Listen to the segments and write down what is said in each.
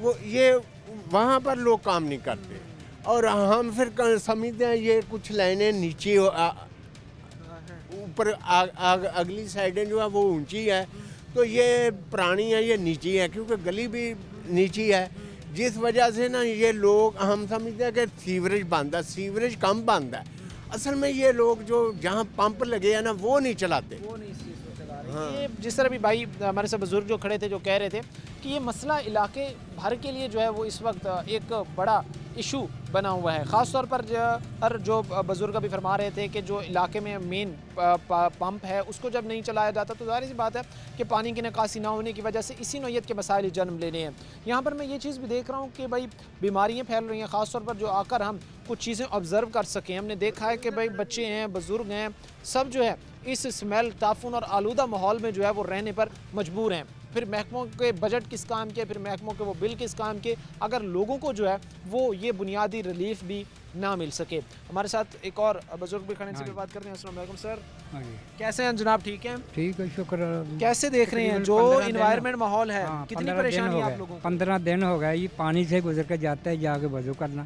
وہ یہ وہاں پر لوگ کام نہیں کرتے، اور ہم پھر سمجھتے ہیں یہ کچھ لائنیں نیچے اوپر اگلی سائڈیں جو ہے وہ اونچی ہے، تو یہ پرانی ہے، یہ نیچی ہے، کیونکہ گلی بھی نیچی ہے، جس وجہ سے نا یہ لوگ ہم سمجھتے ہیں کہ سیوریج بند ہے، سیوریج کم بند ہے، اصل میں یہ لوگ جو جہاں پمپ لگے ہیں نا وہ نہیں چلاتے۔ وہ نہیں اس چیز کو چلا رہے۔ یہ جس طرح بھی بھائی ہمارے سے بزرگ جو کھڑے تھے جو کہہ رہے تھے کہ یہ مسئلہ علاقے بھر کے لیے جو ہے وہ اس وقت ایک بڑا ایشو بنا ہوا ہے، خاص طور پر جو بزرگ بھی فرما رہے تھے کہ جو علاقے میں مین پمپ ہے اس کو جب نہیں چلایا جاتا تو ظاہر سی بات ہے کہ پانی کی نکاسی نہ ہونے کی وجہ سے اسی نوعیت کے مسائل جنم لینے ہیں۔ یہاں پر میں یہ چیز بھی دیکھ رہا ہوں کہ بھائی بیماریاں پھیل رہی ہیں، خاص طور پر جو آ کر ہم کچھ چیزیں آبزرو کر سکیں۔ ہم نے دیکھا ہے کہ بھائی بچے ہیں، بزرگ ہیں، سب جو ہے اس اسمیل، تعفن اور آلودہ ماحول میں جو ہے وہ رہنے پر مجبور ہیں۔ پھر محکموں کے بجٹ کس کام کے، پھر محکموں کے وہ بل کس کام کے، اگر لوگوں کو جو ہے وہ یہ بنیادی ریلیف بھی نہ مل سکے۔ ہمارے ساتھ ایک اور بزرگ بھی کھڑے ہیں، ان سے بھی بات کرتے ہیں۔ السلام علیکم سر، کیسے ہیں جناب؟ ٹھیک ہیں؟ ٹھیک ہے، شکر۔ کیسے دیکھ رہے ہیں جو انوائرمنٹ ماحول ہے، کتنی پریشانی ہے آپ لوگوں کو؟ 15 دن ہو گئے یہ پانی سے گزر کے جاتے ہیں، جا کے وضو کرنا،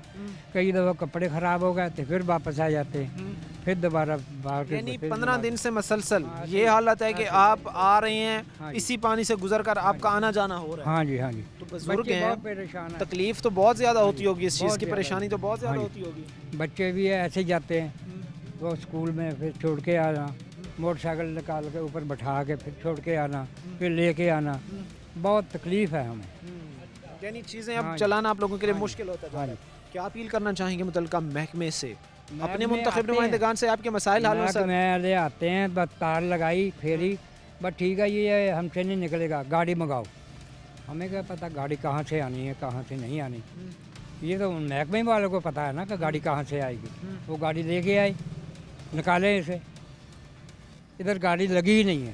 کئی دفعہ کپڑے خراب ہو گئے تو پھر واپس آ جاتے ہیں، پھر دوبارہ باہر کے۔ یعنی 15 دن سے مسلسل یہ حالت ہے کہ آپ آ رہے ہیں اسی پانی سے گزر کر، آپ کا آنا جانا ہو رہا ہے؟ ہاں جی، ہاں جی۔ تو بزرگ ہیں، بہت پریشان ہیں، تکلیف تو بہت زیادہ ہوتی ہوگی، اس چیز کی پریشانی تو بہت زیادہ ہوتی ہوگی۔ بچے بھی ایسے جاتے ہیں، وہ اسکول میں پھر چھوڑ کے آنا، موٹر سائیکل نکال کے اوپر بٹھا کے پھر چھوڑ کے آنا، پھر لے کے آنا، بہت تکلیف ہے ہمیں۔ یعنی چیزیں اب چلانا آپ لوگوں کے لیے مشکل ہوتا ہے۔ کیا اپیل کرنا چاہیں گے متعلقہ محکمے سے، اپنے منتخب نمائندگان سے؟ آپ کے مسائل حل ہو سر؟ میں لے آتے ہیں، بس تار لگائی پھیری، بس ٹھیک ہے یہ ہم سے نہیں نکلے گا، گاڑی منگاؤ۔ ہمیں کیا پتہ گاڑی کہاں سے آنی ہے، کہاں سے نہیں آنی، یہ تو محکمے والوں کو پتہ ہے نا کہ گاڑی کہاں سے آئے گی۔ وہ گاڑی لے کے آئی، نکالے اسے، ادھر گاڑی لگی ہی نہیں ہے،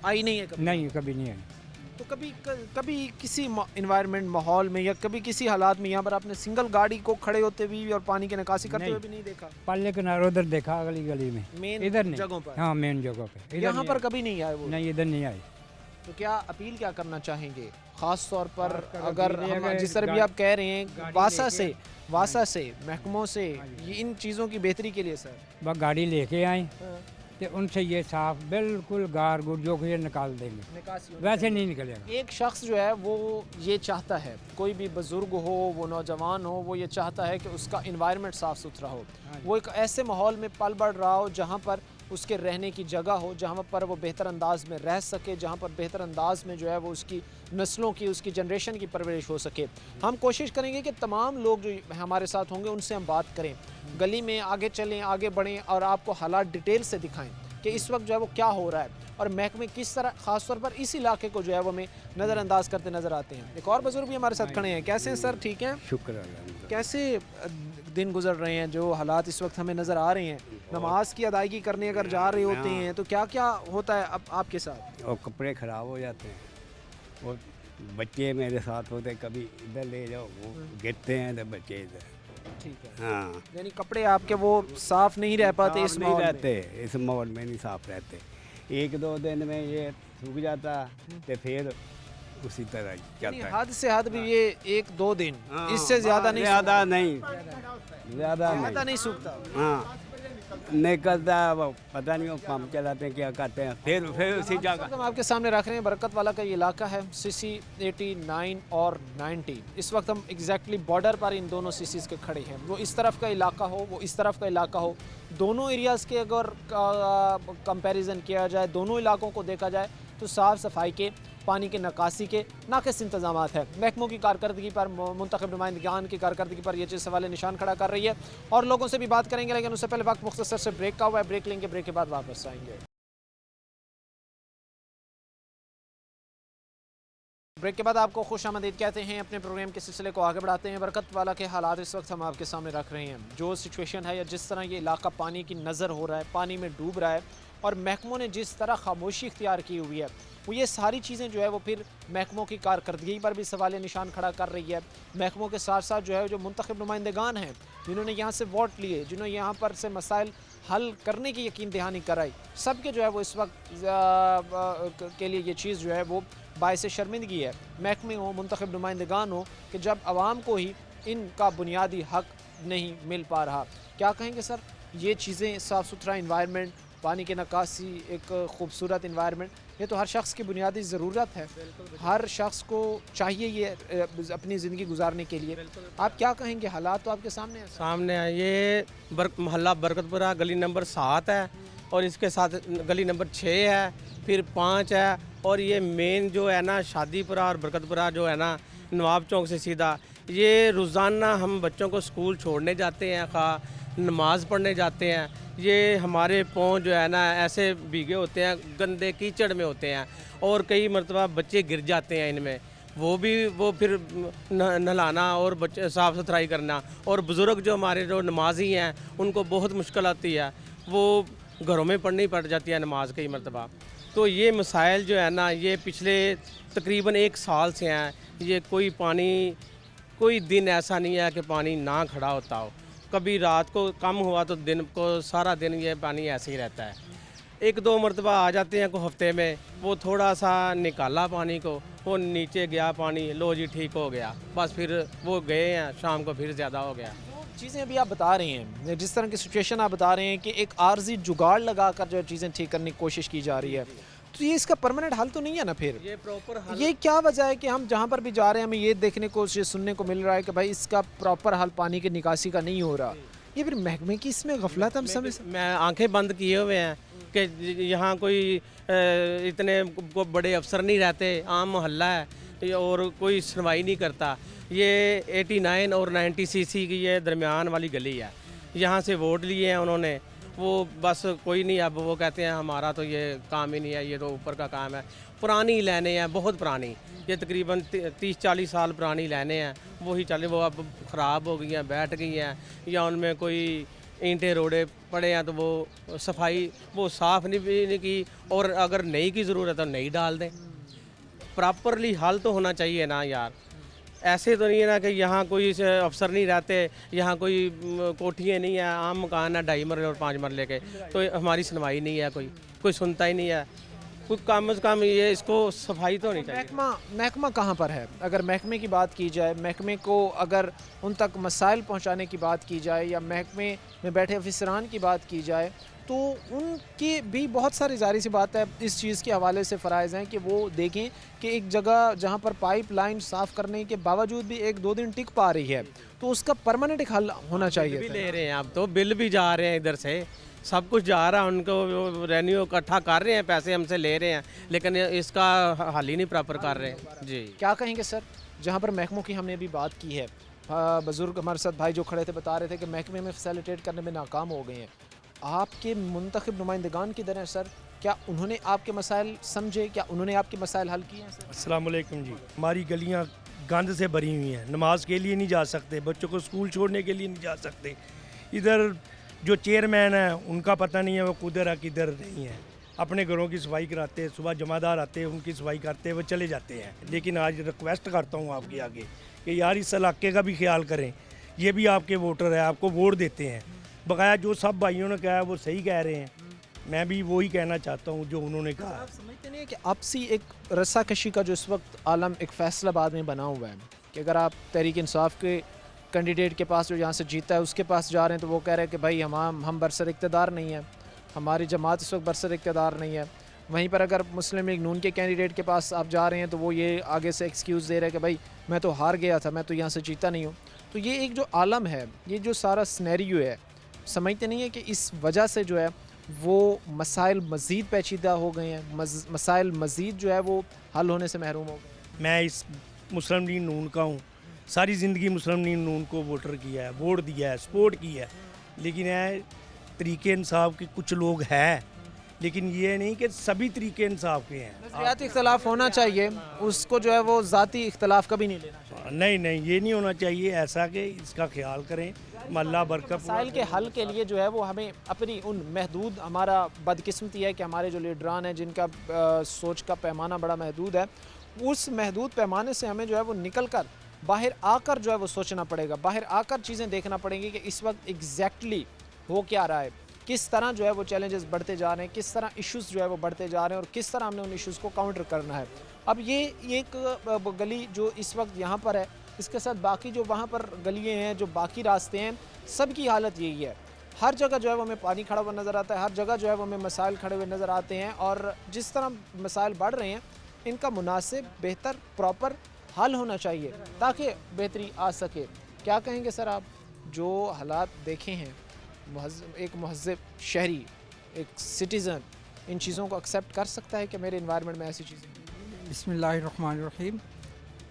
آئی نہیں ہے کبھی؟ نہیں کبھی نہیں آئی۔ تو کبھی کسی انوائرمنٹ ماحول میں یا کبھی کسی حالات میں یہاں پر آپ نے سنگل گاڑی کو کھڑے ہوتے بھی اور پانی کی نکاسی کرتے ہوئے بھی نہیں دیکھا؟ پلے کنارے ادھر دیکھا، اگلی گلی میں، مین ادھر نہیں، جگہوں پر؟ ہاں مین جگہوں پہ، یہاں پر کبھی نہیں آئے وہ؟ نہیں ادھر نہیں آئی۔ تو کیا اپیل کیا کرنا چاہیں گے خاص طور پر اگر جس طرح بھی آپ کہہ رہے ہیں واسا سے محکموں سے یہ ان چیزوں کی بہتری کے لیے؟ سر بس گاڑی لے کے آئیں تو ان سے یہ صاف بالکل گار گڑ جو کہ یہ نکال دیں گے، ویسے نہیں نکلے گا۔ ایک شخص جو ہے وہ یہ چاہتا ہے، کوئی بھی بزرگ ہو، وہ نوجوان ہو، وہ یہ چاہتا ہے کہ اس کا انوائرمنٹ صاف ستھرا ہو، وہ ایک ایسے ماحول میں پل بڑھ رہا ہو جہاں پر اس کے رہنے کی جگہ ہو، جہاں پر وہ بہتر انداز میں رہ سکے، جہاں پر بہتر انداز میں جو ہے وہ اس کی نسلوں کی، اس کی جنریشن کی پرورش ہو سکے۔ ہم کوشش کریں گے کہ تمام لوگ جو ہمارے ساتھ ہوں گے ان سے ہم بات کریں، گلی میں آگے چلیں، آگے بڑھیں اور آپ کو حالات ڈیٹیل سے دکھائیں کہ اس وقت جو ہے وہ کیا ہو رہا ہے اور محکمے کس طرح خاص طور پر اس علاقے کو جو ہے وہ ہمیں نظر انداز کرتے نظر آتے ہیں۔ ایک اور بزرگ بھی ہمارے ساتھ کھڑے ہیں، کیسے ہیں سر؟ ٹھیک ہیں؟ شکر الحمدللہ۔ کیسے دن گزر رہے ہیں؟ جو حالات اس وقت ہمیں نظر آ رہے ہیں، نماز کی ادائیگی کرنے اگر جا رہے ہوتے ہیں تو کیا کیا ہوتا ہے اب آپ کے ساتھ؟ اور کپڑے خراب ہو جاتے ہیں، اور بچے میرے ساتھ ہوتے، کبھی ادھر لے جاؤ وہ گرتے ہیں تو بچے ادھر۔ ٹھیک ہے، ہاں، یعنی کپڑے آپ کے وہ صاف نہیں رہ پاتے اس نہیں ماحول میں؟ رہتے، اس ماحول میں نہیں صاف رہتے، ایک دو دن میں یہ سوکھ جاتا تو پھر اسی طرح یعنی چلتا ہے۔ حد سے حد بھی یہ ایک دو دن، اس سے زیادہ نہیں زیادہ نہیں، زیادہ نہیں سوکھتا۔ ہاں نکلتا، وہ پتہ نہیں وہ پمپ چلاتے ہیں کیا کرتے ہیں، پھر اسی جگہ۔ ہم آپ کے سامنے رکھ رہے ہیں برکت والا کا یہ علاقہ ہے، CC 89 اور 90۔ اس وقت ہم ایگزیکٹلی بارڈر پر ان دونوں CCs کے کھڑے ہیں، وہ اس طرف کا علاقہ ہو، وہ اس طرف کا علاقہ ہو، دونوں ایریاز کے اگر کمپیریزن کیا جائے، دونوں علاقوں کو دیکھا جائے تو صاف صفائی کے، پانی کے نکاسی کے ناقص انتظامات ہیں۔ محکموں کی کارکردگی پر، منتخب نمائندگان کی کارکردگی پر یہ چیز سوال نشان کھڑا کر رہی ہے، اور لوگوں سے بھی بات کریں گے، لیکن اس سے پہلے وقت مختصر سے بریک کا ہوا ہے، بریک لیں گے، بریک کے بعد واپس آئیں گے۔ بریک کے بعد آپ کو خوش آمدید کہتے ہیں، اپنے پروگرام کے سلسلے کو آگے بڑھاتے ہیں۔ برکت والا کے حالات اس وقت ہم آپ کے سامنے رکھ رہے ہیں، جو سچویشن ہے یا جس طرح یہ علاقہ پانی کی نظر ہو رہا ہے، پانی میں ڈوب رہا ہے، اور محکموں نے جس طرح خاموشی اختیار کی ہوئی ہے، وہ یہ ساری چیزیں جو ہے وہ پھر محکموں کی کارکردگی پر بھی سوال نشان کھڑا کر رہی ہے۔ محکموں کے ساتھ ساتھ جو ہے جو منتخب نمائندگان ہیں، جنہوں نے یہاں سے ووٹ لیے، جنہوں نے یہاں پر سے مسائل حل کرنے کی یقین دہانی کرائی، سب کے جو ہے وہ اس وقت کے لیے یہ چیز جو ہے وہ باعث شرمندگی ہے محکمے ہوں منتخب نمائندگان ہوں کہ جب عوام کو ہی ان کا بنیادی حق نہیں مل پا رہا. کیا کہیں گے سر یہ چیزیں صاف ستھرا انوائرمنٹ, پانی کی نکاسی, ایک خوبصورت انوائرمنٹ, یہ تو ہر شخص کی بنیادی ضرورت ہے, ہر شخص کو چاہیے یہ اپنی زندگی گزارنے کے لیے. آپ کیا کہیں گے؟ حالات تو آپ کے سامنے ہیں. سامنے ہے یہ محلہ برکت پورہ گلی نمبر 7 ہے اور اس کے ساتھ گلی نمبر 6 ہے, پھر 5 ہے, اور یہ مین جو ہے نا شادی پورہ اور برکت پورہ جو ہے نا نواب چوک سے سیدھا, یہ روزانہ ہم بچوں کو اسکول چھوڑنے جاتے ہیں, خواہ نماز پڑھنے جاتے ہیں, یہ ہمارے پاؤں جو ہے نا ایسے بھیگے ہوتے ہیں, گندے کیچڑ میں ہوتے ہیں, اور کئی مرتبہ بچے گر جاتے ہیں ان میں, وہ پھر نہلانا اور بچے صاف ستھرائی کرنا, اور بزرگ جو ہمارے جو نمازی ہیں ان کو بہت مشکل آتی ہے, وہ گھروں میں پڑھنی پڑ جاتی ہے نماز کئی مرتبہ. تو یہ مسائل جو ہے نا یہ پچھلے تقریباً 1 سال سے ہیں. یہ کوئی دن ایسا نہیں ہے کہ پانی نہ کھڑا ہوتا ہو. کبھی رات کو کم ہوا تو دن کو سارا دن یہ پانی ایسے ہی رہتا ہے. 1-2 مرتبہ آ جاتے ہیں کوئی ہفتے میں, وہ تھوڑا سا نکالا پانی کو, وہ نیچے گیا پانی, لو جی ٹھیک ہو گیا, بس پھر وہ گئے ہیں, شام کو پھر زیادہ ہو گیا. چیزیں ابھی آپ بتا رہے ہیں, جس طرح کی سچویشن آپ بتا رہے ہیں کہ ایک عارضی جگاڑ لگا کر جو چیزیں ٹھیک کرنے کی کوشش کی جا رہی ہے, تو یہ اس کا پرماننٹ حل تو نہیں ہے نا. پھر یہ پراپر یہ کیا وجہ ہے کہ ہم جہاں پر بھی جا رہے ہیں ہمیں یہ دیکھنے کو یہ سننے کو مل رہا ہے کہ بھائی اس کا پراپر حل پانی کی نکاسی کا نہیں ہو رہا. یہ پھر محکمے کی اس میں غفلت ہم سمجھ. میں آنکھیں بند کیے ہوئے ہیں کہ یہاں کوئی اتنے بڑے افسر نہیں رہتے, عام محلہ ہے اور کوئی سنوائی نہیں کرتا. یہ 89 اور 90 CC کی یہ درمیان والی گلی ہے, یہاں سے ووٹ لیے ہیں انہوں نے, وہ بس کوئی نہیں. اب وہ کہتے ہیں ہمارا تو یہ کام ہی نہیں ہے, یہ تو اوپر کا کام ہے. پرانی لائنیں ہیں, بہت پرانی, یہ تقریباً 30-40 سال پرانی لائنیں ہیں, وہی چلے, وہ اب خراب ہو گئی ہیں, بیٹھ گئی ہیں, یا ان میں کوئی اینٹیں روڑے پڑے ہیں تو وہ صفائی وہ صاف نہیں کی, اور اگر نئی کی ضرورت ہے تو نئی ڈال دیں. پراپرلی حل تو ہونا چاہیے نا یار. ایسے تو نہیں ہے نا کہ یہاں کوئی افسر نہیں رہتے, یہاں کوئی کوٹھیاں نہیں ہیں, عام مکان ہے 2.5 مرلے اور 5 مرلے کے, تو ہماری سنوائی نہیں ہے, کوئی سنتا ہی نہیں ہے. کوئی کم از کم یہ اس کو صفائی تو ہونی چاہیے. محکمہ کہاں پر ہے؟ اگر محکمے کی بات کی جائے, محکمے کو اگر ان تک مسائل پہنچانے کی بات کی جائے, یا محکمے میں بیٹھے افسران کی بات کی جائے, تو ان کی بھی بہت ساری ظاہر سی بات ہے اس چیز کے حوالے سے فرائض ہیں کہ وہ دیکھیں کہ ایک جگہ جہاں پر پائپ لائن صاف کرنے کے باوجود بھی 1-2 دن ٹک پا رہی ہے, تو اس کا پرماننٹ ایک حل ہونا چاہیے. بھی لے رہے ہیں اب تو, بل بھی جا رہے ہیں ادھر سے, سب کچھ جا رہا ہے, ان کو رینیو اکٹھا کر رہے ہیں, پیسے ہم سے لے رہے ہیں, لیکن اس کا حل ہی نہیں پراپر کر رہے ہیں. جی کیا کہیں گے سر جہاں پر محکموں کی ہم نے ابھی بات کی ہے, بزرگ ہمارے ساتھ بھائی جو کھڑے تھے بتا رہے تھے کہ محکمے میں فیسیلیٹیٹ کرنے میں ناکام ہو گئے ہیں. آپ کے منتخب نمائندگان کی طرح سر, کیا انہوں نے آپ کے مسائل سمجھے, کیا انہوں نے آپ کے مسائل حل کیے ہیں سر؟ السلام علیکم جی. ہماری گلیاں گند سے بھری ہوئی ہیں, نماز کے لیے نہیں جا سکتے, بچوں کو اسکول چھوڑنے کے لیے نہیں جا سکتے. ادھر جو چیئرمین ہیں ان کا پتہ نہیں ہے وہ کدھر ہے کدھر نہیں ہے. اپنے گھروں کی صفائی کراتے, صبح جمعہ دار آتے, ان کی صفائی کرتے, وہ چلے جاتے ہیں. لیکن آج ریکویسٹ کرتا ہوں آپ کے آگے کہ یار اس علاقے کا بھی خیال کریں, یہ بھی آپ کے ووٹر ہیں, آپ کو ووٹ دیتے ہیں. بقایا جو سب بھائیوں نے کہا ہے وہ صحیح کہہ رہے ہیں, میں بھی وہی کہنا چاہتا ہوں جو انہوں نے کہا. آپ سمجھتے نہیں کہ آپسی ایک رسا کشی کا جو اس وقت عالم ایک فیصل آباد میں بنا ہوا ہے, کہ اگر آپ تحریک انصاف کے کینڈیڈیٹ کے پاس جو یہاں سے جیتا ہے اس کے پاس جا رہے ہیں تو وہ کہہ رہے ہیں کہ بھائی ہم برسر اقتدار نہیں ہیں, ہماری جماعت اس وقت برسر اقتدار نہیں ہے. وہیں پر اگر مسلم لیگ نون کے کینڈیڈیٹ کے پاس آپ جا رہے ہیں تو وہ یہ آگے سے ایکسکیوز دے رہے ہیں کہ بھائی میں تو ہار گیا تھا, میں تو یہاں سے جیتا نہیں ہوں. تو یہ ایک جو عالم ہے, یہ جو سارا سنیریو ہے, سمجھتے نہیں ہے کہ اس وجہ سے جو ہے وہ مسائل مزید پیچیدہ ہو گئے ہیں, مسائل مزید جو ہے وہ حل ہونے سے محروم ہو گئے. میں اس مسلم لیگ نون کا ہوں, ساری زندگی مسلم لیگ نون کو ووٹر کیا ہے, ووٹ دیا ہے, سپورٹ کیا ہے. لیکن ہے طریقے انصاف کے کچھ لوگ ہیں, لیکن یہ نہیں کہ سبھی طریقے انصاف کے ہیں. نظریاتی اختلاف ہونا چاہیے, اس کو جو ہے وہ ذاتی اختلاف کبھی نہیں لینا چاہیے. نہیں یہ نہیں ہونا چاہیے ایسا کہ اس کا خیال کریں. محلہ برکت مسائل کے حل کے لیے جو ہے وہ ہمیں اپنی ان محدود, ہمارا بدقسمتی ہے کہ ہمارے جو لیڈران ہیں جن کا سوچ کا پیمانہ بڑا محدود ہے, اس محدود پیمانے سے ہمیں جو ہے وہ نکل کر باہر آ کر جو ہے وہ سوچنا پڑے گا, باہر آ کر چیزیں دیکھنا پڑیں گی کہ اس وقت ایگزیکٹلی ہو کیا رہا ہے, کس طرح جو ہے وہ چیلنجز بڑھتے جا رہے ہیں, کس طرح ایشوز جو ہے وہ بڑھتے جا رہے ہیں, اور کس طرح ہم نے ان ایشوز کو کاؤنٹر کرنا ہے. اب یہ ایک گلی جو اس وقت یہاں پر ہے، اس کے ساتھ باقی جو وہاں پر گلیاں ہیں، جو باقی راستے ہیں، سب کی حالت یہی ہے. ہر جگہ جو ہے وہ ہمیں پانی کھڑا ہوا نظر آتا ہے، ہر جگہ جو ہے وہ ہمیں مسائل کھڑے ہوئے نظر آتے ہیں، اور جس طرح مسائل بڑھ رہے ہیں ان کا مناسب، بہتر، پراپر حل ہونا چاہیے تاکہ بہتری آ سکے. کیا کہیں گے سر آپ، جو حالات دیکھے ہیں، ایک مہذب شہری، ایک سٹیزن ان چیزوں کو ایکسیپٹ کر سکتا ہے کہ میرے انوائرمنٹ میں ایسی چیزیں؟ بسم اللہ الرحمن الرحیم.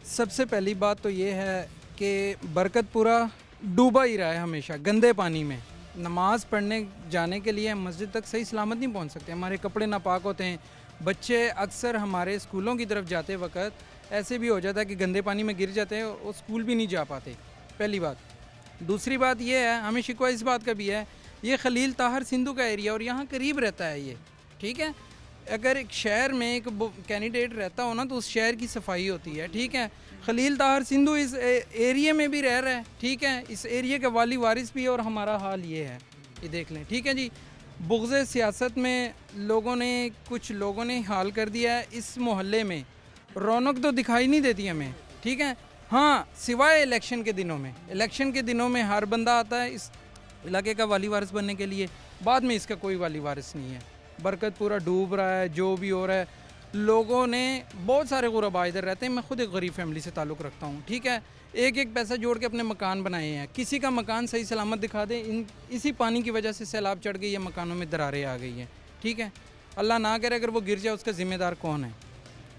سب سے پہلی بات تو یہ ہے کہ برکت پورہ ڈوبا ہی رہا ہے ہمیشہ گندے پانی میں. نماز پڑھنے جانے کے لیے مسجد تک صحیح سلامت نہیں پہنچ سکتے، ہمارے کپڑے ناپاک ہوتے ہیں. بچے اکثر ہمارے اسکولوں کی طرف جاتے وقت ایسے بھی ہو جاتا ہے کہ گندے پانی میں گر جاتے ہیں اور اسکول بھی نہیں جا پاتے. پہلی بات. دوسری بات یہ ہے، ہمیں شکوہ اس بات کا بھی ہے، یہ خلیل طاہر سندھو کا ایریا اور یہاں قریب رہتا ہے یہ، ٹھیک ہے. اگر ایک شہر میں ایک کینڈیڈیٹ رہتا ہو نا تو اس شہر کی صفائی ہوتی ہے، ٹھیک ہے. خلیل طاہر سندھو اس ایریے میں بھی رہ رہا ہے، ٹھیک ہے، اس ایریے کا والی وارث بھی ہے، اور ہمارا حال یہ ہے، یہ دیکھ لیں، ٹھیک ہے جی. بغض سیاست میں کچھ لوگوں نے حال کر دیا ہے. اس محلے میں رونق تو دکھائی نہیں دیتی ہمیں، ٹھیک ہے. ہاں سوائے الیکشن کے دنوں میں، الیکشن کے دنوں میں ہر بندہ آتا ہے اس علاقے کا والی وارث بننے کے لیے، بعد میں اس کا کوئی والی وارث نہیں ہے. برکت پورا ڈوب رہا ہے، جو بھی ہو رہا ہے. لوگوں نے بہت سارے غربا ادھر رہتے ہیں، میں خود ایک غریب فیملی سے تعلق رکھتا ہوں، ٹھیک ہے. ایک پیسہ جوڑ کے اپنے مکان بنائے ہیں. کسی کا مکان صحیح سلامت دکھا دیں، اسی پانی کی وجہ سے سیلاب چڑھ گئی ہے، مکانوں میں دراریں آ گئی ہیں، ٹھیک ہے. اللہ نہ کرے اگر وہ گر جائے اس کا ذمہ دار کون ہے،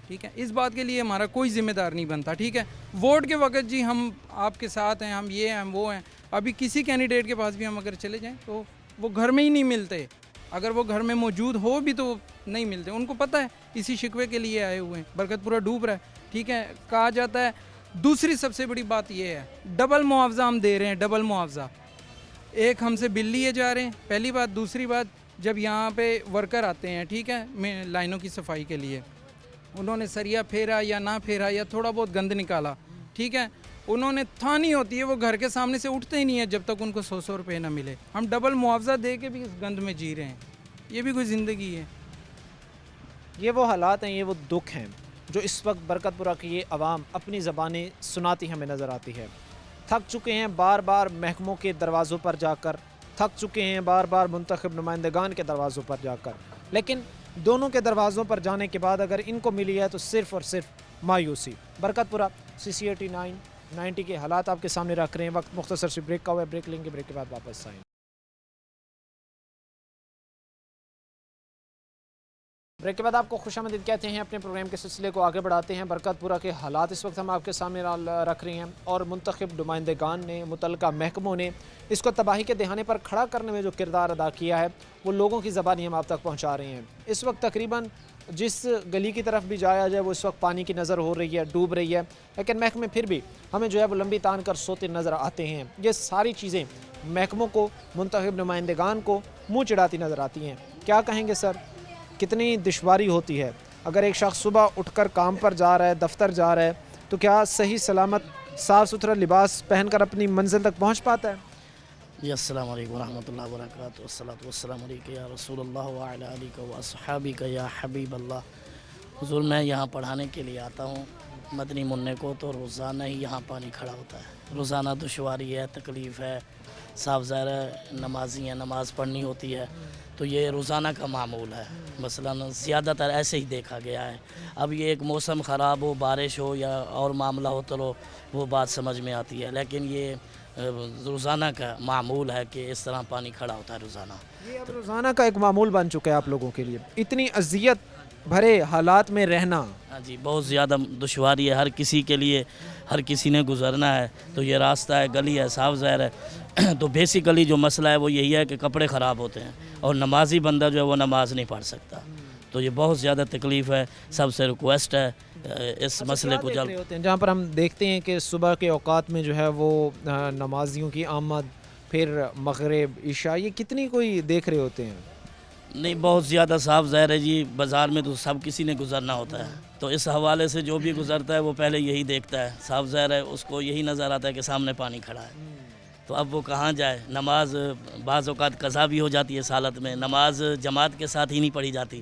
ٹھیک ہے. اس بات کے لیے ہمارا کوئی ذمہ دار نہیں بنتا، ٹھیک ہے. ووٹ کے وقت جی ہم آپ کے ساتھ ہیں، ہم یہ ہیں، ہم وہ ہیں. ابھی کسی کینڈیڈیٹ کے پاس بھی ہم اگر چلے جائیں تو وہ گھر میں ہی نہیں ملتے. اگر وہ گھر میں موجود ہو بھی تو نہیں ملتے. ان کو پتہ ہے اسی شکوے کے لیے آئے ہوئے ہیں، برکت پورہ ڈوب رہا ہے، ٹھیک ہے. کہا جاتا ہے. دوسری سب سے بڑی بات یہ ہے، ڈبل معاوضہ ہم دے رہے ہیں، ڈبل معاوضہ. ایک ہم سے بل لیے جا رہے ہیں، پہلی بات. دوسری بات، جب یہاں پہ ورکر آتے ہیں، ٹھیک ہے، لائنوں کی صفائی کے لیے، انہوں نے سریا پھیرا یا نہ پھیرا یا تھوڑا بہت گند نکالا، ٹھیک ہے، انہوں نے تھانی ہوتی ہے، وہ گھر کے سامنے سے اٹھتے ہی نہیں ہے جب تک ان کو 100 روپے نہ ملے. ہم ڈبل معاوضہ دے کے بھی اس گند میں جی رہے ہیں. یہ بھی کوئی زندگی ہے؟ یہ وہ حالات ہیں، یہ وہ دکھ ہیں جو اس وقت برکت پورہ کی یہ عوام اپنی زبانیں سناتی ہمیں نظر آتی ہے. تھک چکے ہیں بار بار محکموں کے دروازوں پر جا کر، تھک چکے ہیں بار بار منتخب نمائندگان کے دروازوں پر جا کر، لیکن دونوں کے دروازوں پر جانے کے بعد اگر ان کو ملی ہے تو صرف اور صرف مایوسی. برکت پورہ CC89 90 کے حالات آپ کے سامنے رکھ رہے ہیں. وقت مختصر سی بریک کا ہوا ہے، بریک لیں گے، بریک کے بعد واپس آئیں. بریک کے بعد آپ کو خوش آمدید کہتے ہیں. اپنے پروگرام کے سلسلے کو آگے بڑھاتے ہیں. برکت پورہ کے حالات اس وقت ہم آپ کے سامنے رکھ رہے ہیں، اور منتخب نمائندگان نے، متعلقہ محکموں نے اس کو تباہی کے دہانے پر کھڑا کرنے میں جو کردار ادا کیا ہے وہ لوگوں کی زبانی ہم آپ تک پہنچا رہے ہیں. اس وقت تقریباً جس گلی کی طرف بھی جایا جائے وہ اس وقت پانی کی نظر ہو رہی ہے، ڈوب رہی ہے، لیکن محکمے پھر بھی ہمیں جو ہے وہ لمبی تان کر سوتے نظر آتے ہیں. یہ ساری چیزیں محکموں کو، منتخب نمائندگان کو منہ چڑھاتی نظر آتی ہیں. کیا کہیں گے سر، کتنی دشواری ہوتی ہے اگر ایک شخص صبح اٹھ کر کام پر جا رہا ہے، دفتر جا رہا ہے، تو کیا صحیح سلامت صاف ستھرا لباس پہن کر اپنی منزل تک پہنچ پاتا ہے؟ جی السلام علیکم ورحمۃ اللہ وبرکاتہ. والصلاۃ والسلام علیک یا رسول اللہ وعلی آلک واصحابک یا حبیب اللہ. حضور میں یہاں پڑھانے کے لیے آتا ہوں مدنی منع کو، تو روزانہ ہی یہاں پانی کھڑا ہوتا ہے. روزانہ دشواری ہے، تکلیف ہے. صاف ظاہر ہے نمازی ہیں، نماز پڑھنی ہوتی ہے، تو یہ روزانہ کا معمول ہے. مثلا زیادہ تر ایسے ہی دیکھا گیا ہے. اب یہ ایک موسم خراب ہو، بارش ہو یا اور معاملہ ہو تو وہ بات سمجھ میں آتی ہے، لیکن یہ روزانہ کا معمول ہے کہ اس طرح پانی کھڑا ہوتا ہے روزانہ. یہ اب روزانہ کا ایک معمول بن چکا ہے آپ لوگوں کے لیے، اتنی اذیت بھرے حالات میں رہنا. ہاں جی، بہت زیادہ دشواری ہے ہر کسی کے لیے. ہر کسی نے گزرنا ہے تو یہ راستہ ہے، گلی ہے، صاف ظاہر ہے. تو بیسیکلی جو مسئلہ ہے وہ یہی ہے کہ کپڑے خراب ہوتے ہیں اور نمازی بندہ جو ہے وہ نماز نہیں پڑھ سکتا. تو یہ بہت زیادہ تکلیف ہے. سب سے ریکویسٹ ہے اس مسئلے کو جلد. ہوتے ہیں جہاں پر ہم دیکھتے ہیں کہ صبح کے اوقات میں جو ہے وہ نمازیوں کی آمد، پھر مغرب، عشاء، یہ کتنی کوئی دیکھ رہے ہوتے ہیں؟ نہیں، بہت زیادہ. صاف ظاہر ہے جی، بازار میں تو سب کسی نے گزرنا ہوتا ہے، تو اس حوالے سے جو بھی گزرتا ہے وہ پہلے یہی دیکھتا ہے. صاف ظاہر ہے اس کو یہی نظر آتا ہے کہ سامنے پانی کھڑا ہے، تو اب وہ کہاں جائے. نماز بعض اوقات قضا بھی ہو جاتی ہے اس حالت میں. نماز جماعت کے ساتھ ہی نہیں پڑھی جاتی،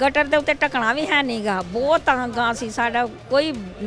ਗਟਰ ਦੇ ਉੱਤੇ ਟਕਣਾ ਵੀ ਹੈ ਨਹੀਂਗਾ, ਬਹੁਤ ਤੰਗਾ ਸੀ ਸਾਡਾ, ਕੋਈ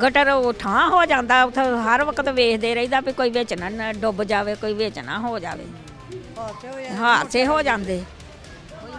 ਗਟਰ ਉਹ ਠਾਂ ਹੋ ਜਾਂਦਾ, ਉੱਥੇ ਹਰ ਵਕਤ ਵੇਖਦੇ ਰਹੀਦਾ ਵੀ ਕੋਈ ਵਿੱਚ ਨਾ ਡੁੱਬ ਜਾਵੇ, ਕੋਈ ਵਿੱਚ ਨਾ ਹੋ ਜਾਵੇ, ਹਾਦਸੇ ਹੋ ਜਾਂਦੇ।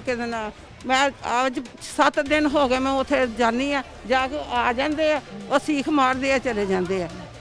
ਕਿ ਨਾ ਮੈਂ ਅੱਜ 7 ਦਿਨ ਹੋ ਗਏ ਮੈਂ ਉੱਥੇ ਜਾਨੀ ਆ, ਜਾ ਕੇ ਆ ਜਾਂਦੇ ਆ, ਉਹ ਸੀਖ ਮਾਰਦੇ ਆ ਚਲੇ ਜਾਂਦੇ ਆ,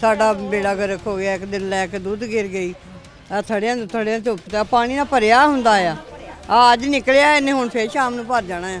ਸਾਡਾ ਬੇੜਾ ਗਰਕ ਹੋ ਗਿਆ। ਇੱਕ ਦਿਨ ਲੈ ਕੇ ਦੁੱਧ ਗਿਰ ਗਈ, ਆ ਥੜਿਆਂ ਤੋਂ ਉੱਪਰ ਪਾਣੀ ਨਾਲ ਭਰਿਆ ਹੁੰਦਾ ਆ ਅੱਜ ਨਿਕਲਿਆ ਇਹਨੇ, ਹੁਣ ਫੇਰ ਸ਼ਾਮ ਨੂੰ ਭਰ ਜਾਣਾ ਆ।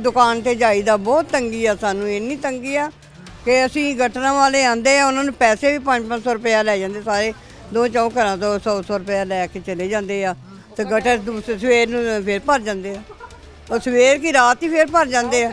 ਦੁਕਾਨ ਤੇ ਜਾਈਦਾ, ਬਹੁਤ ਤੰਗੀ ਆ ਸਾਨੂੰ, ਇੰਨੀ ਤੰਗੀ ਆ ਕਿ ਅਸੀਂ ਗਟਰਾਂ ਵਾਲੇ ਆਂਦੇ ਆ, ਉਹਨਾਂ ਨੂੰ ਪੈਸੇ ਵੀ 500 ਰੁਪਇਆ ਲੈ ਜਾਂਦੇ, ਸਾਰੇ 2-4 ਘਰਾਂ ਤੋਂ 100 ਰੁਪਇਆ ਲੈ ਕੇ ਚਲੇ ਜਾਂਦੇ ਆ, ਤੇ ਗਟਰ ਸਵੇਰ ਨੂੰ ਫੇਰ ਭਰ ਜਾਂਦੇ ਆ, ਉਹ ਸਵੇਰ ਕੀ ਰਾਤ ਹੀ ਫੇਰ ਭਰ ਜਾਂਦੇ ਆ,